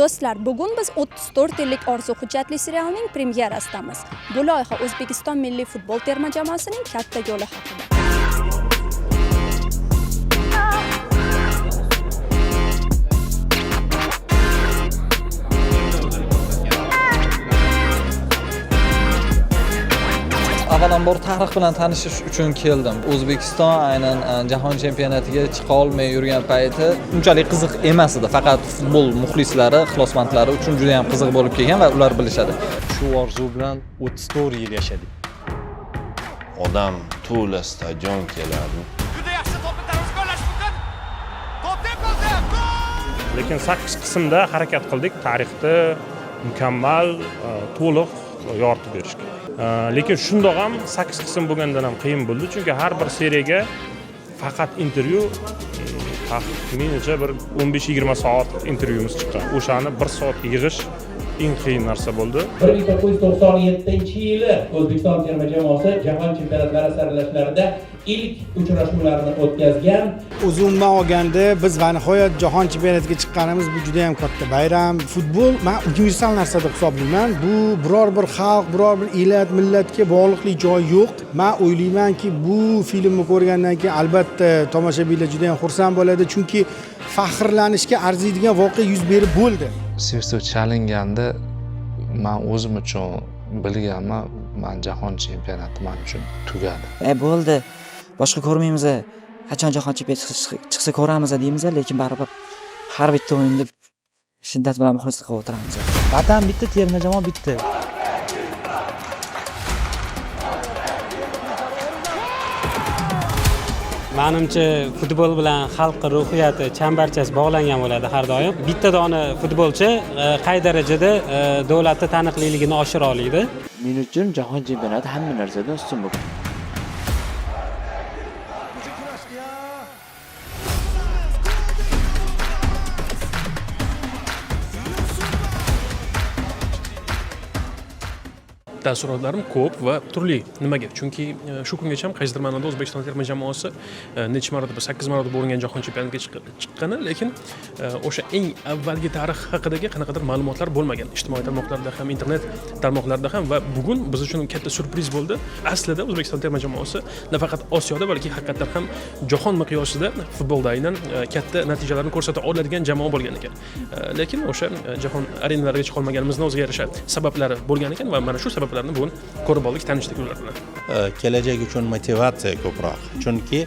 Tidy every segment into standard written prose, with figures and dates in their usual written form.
Do'stlar, bugun biz 34 yillik Orzu hujjatli serialining premyerasidamiz. Bu loyiha O'zbekiston milliy futbol terma jamoasining katta yo'li haqida. Avvalambor tarix bilan tanishish uchun keldim. O'zbekiston aynan jahon chempionatiga chiqa olmay yurgan payti unchalik qiziq emas edi. Faqat futbol muxlislari, ixlosmandlari uchun juda ham qiziq bo'lib kelgan va ular bilishadi. Shu orzu bilan 34 yil yashadik. Odam to'la stadion keladi. Juda yaxshi to'pni tarafga qo'llash mumkin. To'p bo'ldi. Lekin 8 qismda harakat qildik. Tarixda mukammal, to'liq yoritib berishga. Lekin shundoq ham 8 qism bo'lgandan ham qiyin bo'ldi, chunki har bir seriyaga faqat intervyu taxminancha bir 15-20 soat intervyumiz chiqqan. O'shani 1 soat yig'ish eng qiyin narsa bo'ldi. 1997-yili O'zbekiston terma jamoasi jahon chempionatlari saralashlarida ilk uchrashuvlarini o'tkazgan. Uzunman olganda biz va nihoyat jahon chempionatiga chiqqanimiz bu juda ham katta bayram. Futbol men universal narsa deb hisoblayman. Bu biror bir xalq, biror bir elat, millatga bog'liqlik joyi yo'q. Men o'ylaymanki, bu filmni ko'rgandan keyin albatta tomoshabinlar juda ham xursand bo'ladi, chunki faxrlanishga arziydigan voqea yuz berib bo'ldi. Servis chalinganda men o'zim uchun bilganman, men jahon chempionati men uchun tugadi. Bo'ldi. Boshqa ko'rmaymiz. Qachon jahon chempionati chiqsa ko'ramiz deymiz, lekin baribir har bitta o'yinda shiddat bilan muxlislik qilib o'tiramiz. Vatan bitta, terma jamoa bitta. Menimcha futbol bilan xalq ruhiyati chambarchas bog'langan bo'ladi har doim. Bitta dona futbolchi qay darajada davlatda taniqliligini oshira oladi. Men uchun jahon chempionati hamma narsadan ustun bo'ladi. Taassurotlarim ko'p va turli. Nimaga? Chunki shu kungacha ham qaysidir ma'noda O'zbekiston terma jamoasi necha marotaba 8 marotaba bo'lgan jahon chempionatiga chiqqani, lekin o'sha eng avvalgi tarix haqidagi qanaqadir ma'lumotlar bo'lmagan. Ijtimoiy tarmoqlarda ham, internet tarmoqlarida ham va bugun biz uchun katta surpriz bo'ldi. Aslida O'zbekiston terma jamoasi nafaqat Osiyoda, balki haqiqatan ham jahon miqyosida futbolda aynan katta natijalarni ko'rsata oladigan jamoa bo'lgan ekan. Lekin o'sha jahon arenalariga chiqa olmaganimizning o'ziga yarasha sabablari bo'lgan ekan va mana shu sabablarni bugun ko'rib oldik, tanishdik ular bilan. Kelajak uchun motivatsiya ko'proq. Chunki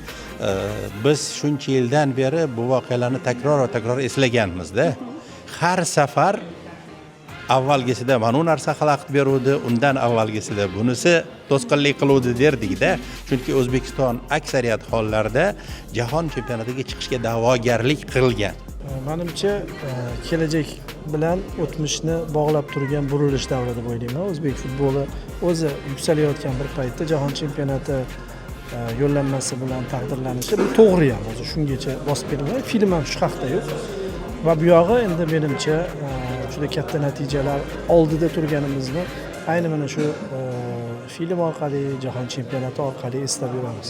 biz shuncha yildan beri bu voqealarni takror va takror eslaganmizda. Har safar avvalgisida mana bu narsa xalaqit beruvdi, undan avvalgisida bunisi to'sqinlik qiluvdi derdik-da. Chunki O'zbekiston aksariyat hollarda jahon chempionatiga chiqishga da'vogarlik qilgan. Menimcha kelajak bilan o'tmishni bog'lab turgan burilish davri deb o'ylayman. O'zbek futboli o'zi yuksalayotgan bir paytda jahon chempionati yo'llanmasi bilan taqdirlanishi bu to'g'ri ham, o'zi shungacha bosib kelgan. Film ham shu haqda yo'q. Va bu yog'i endi menimcha juda katta natijalar oldida turganimizni ayni mana shu film orqali, jahon chempionati orqali eslab yuramiz.